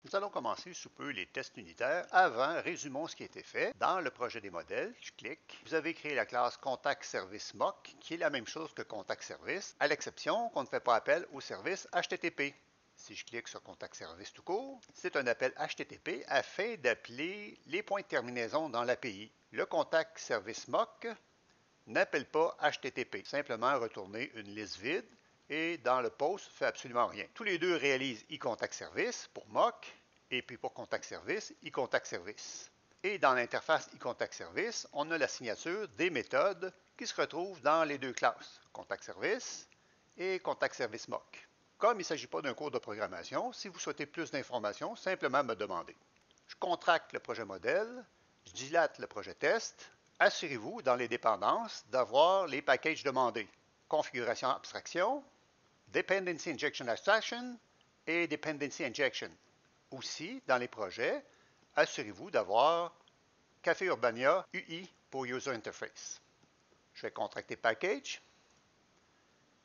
Nous allons commencer sous peu les tests unitaires. Avant, résumons ce qui a été fait. Dans le projet des modèles, je clique. Vous avez créé la classe Contact Service Mock, qui est la même chose que Contact Service, à l'exception qu'on ne fait pas appel au service HTTP. Si je clique sur Contact Service tout court, c'est un appel HTTP afin d'appeler les points de terminaison dans l'API. Le Contact Service Mock n'appelle pas HTTP, simplement retourner une liste vide et dans le post, fait absolument rien. Tous les deux réalisent eContact Service pour Mock et puis pour Contact Service, eContact Service. Et dans l'interface eContact Service, on a la signature des méthodes qui se retrouvent dans les deux classes, Contact Service et Contact Service Mock. Comme il ne s'agit pas d'un cours de programmation, si vous souhaitez plus d'informations, simplement me demander. Je contracte le projet modèle, je dilate le projet test. Assurez-vous, dans les dépendances, d'avoir les packages demandés. Configuration abstraction, Dependency Injection Abstraction et Dependency Injection. Aussi, dans les projets, assurez-vous d'avoir Café Urbania UI pour User Interface. Je vais contracter Package.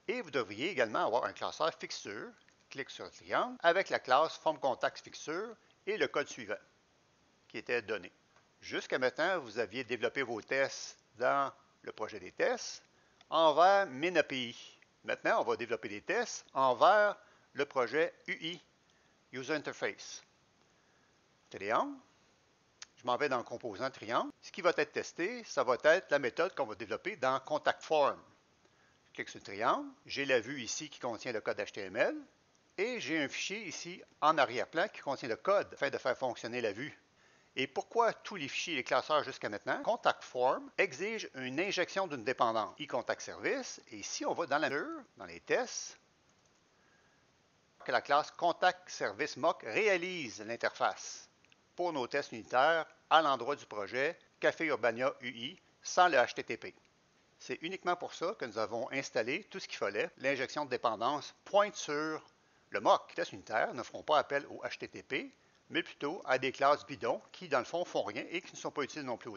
Et vous devriez également avoir un classeur fixture. Clique sur le triangle avec la classe Form Contact Fixture et le code suivant qui était donné. Jusqu'à maintenant, vous aviez développé vos tests dans le projet des tests envers MinAPI. Maintenant, on va développer des tests envers le projet UI, User Interface. Triangle. Je m'en vais dans le composant triangle. Ce qui va être testé, ça va être la méthode qu'on va développer dans Contact Form. Je clique sur le triangle. J'ai la vue ici qui contient le code HTML. Et j'ai un fichier ici en arrière-plan qui contient le code afin de faire fonctionner la vue. Et pourquoi tous les fichiers et les classeurs jusqu'à maintenant? Contact Form exige une injection d'une dépendance, eContact Service, et si on va dans la mesure, dans les tests, que la classe Contact Service Mock réalise l'interface pour nos tests unitaires à l'endroit du projet Café Urbania UI sans le HTTP. C'est uniquement pour ça que nous avons installé tout ce qu'il fallait. L'injection de dépendance pointe sur le mock. Les tests unitaires ne feront pas appel au HTTP, mais plutôt à des classes bidons qui, dans le fond, font rien et qui ne sont pas utiles non plus.